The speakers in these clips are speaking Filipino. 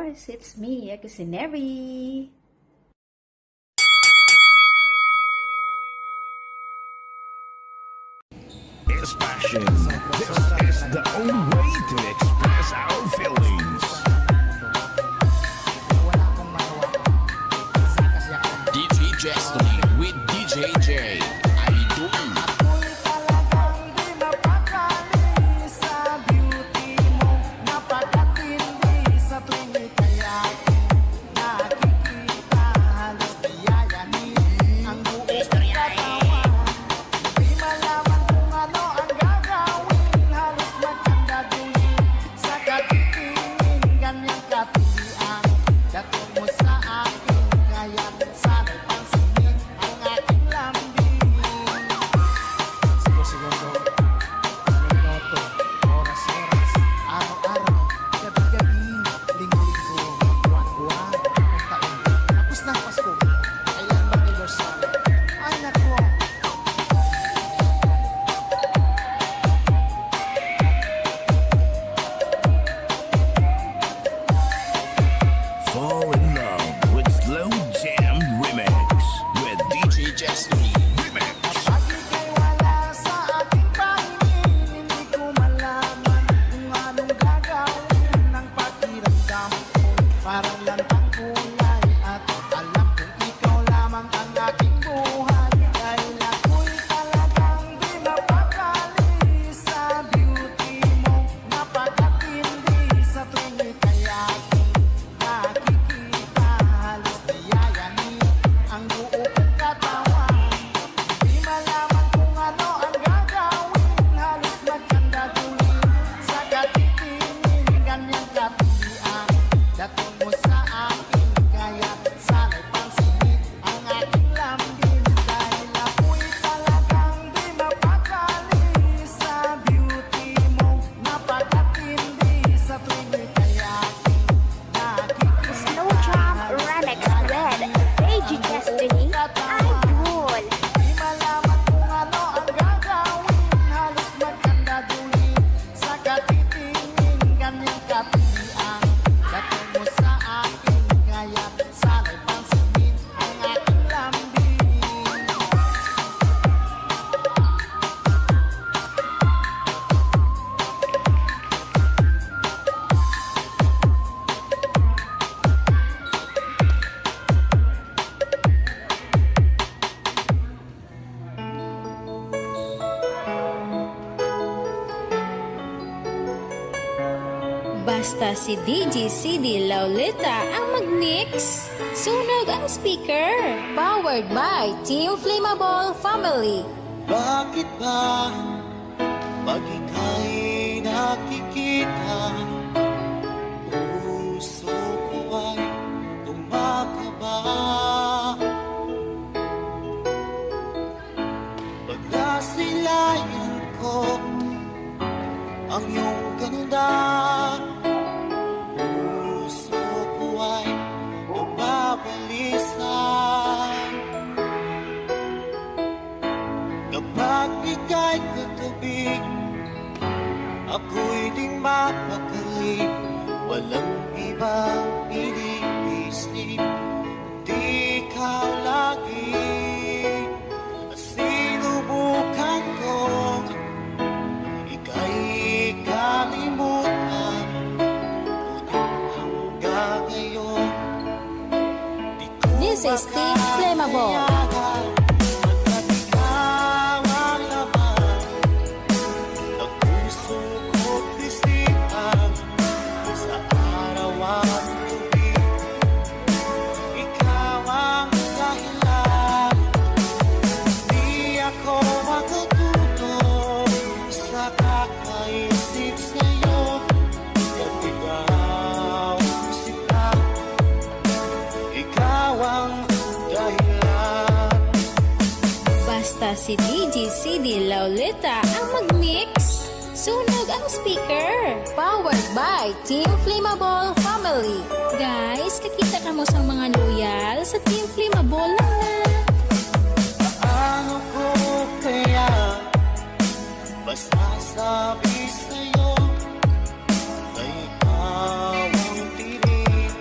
course, it's me, Kusineri. It's passion. This is the only way to express our feelings. DJ Destiny with DJ J. I do. Basta si DJ CD Laulita ang mag-mix. Sunog ang speaker. Powered by Team Flammable Family. Bakit ba pag ika'y nakikita, puso ko ay kumakaba? Pag nasilayan ko ang iyong ganda, puso ko ay nababalisa. Kapag ika'y katabi, ako'y di mapakali. Walang ibang iniisip, kundi ikaw lagi. At sinubukan kong ika'y kalimutan, ngunit hanggang ngayon di ko This is Team Flammable. Basta si DJ CD Laulita ang mag-mix. Sunog ang speaker. Powered by Team Flammable Family. Guys, kakita ka mo sa mga loyal sa Team Flammable lang na. Paano ko kaya basta sabi sa'yo na ikaw ang tinig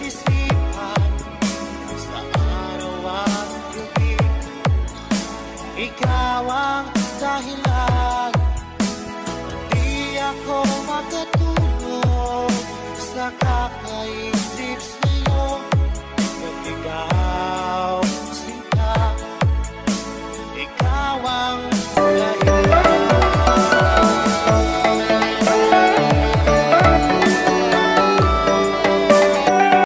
receive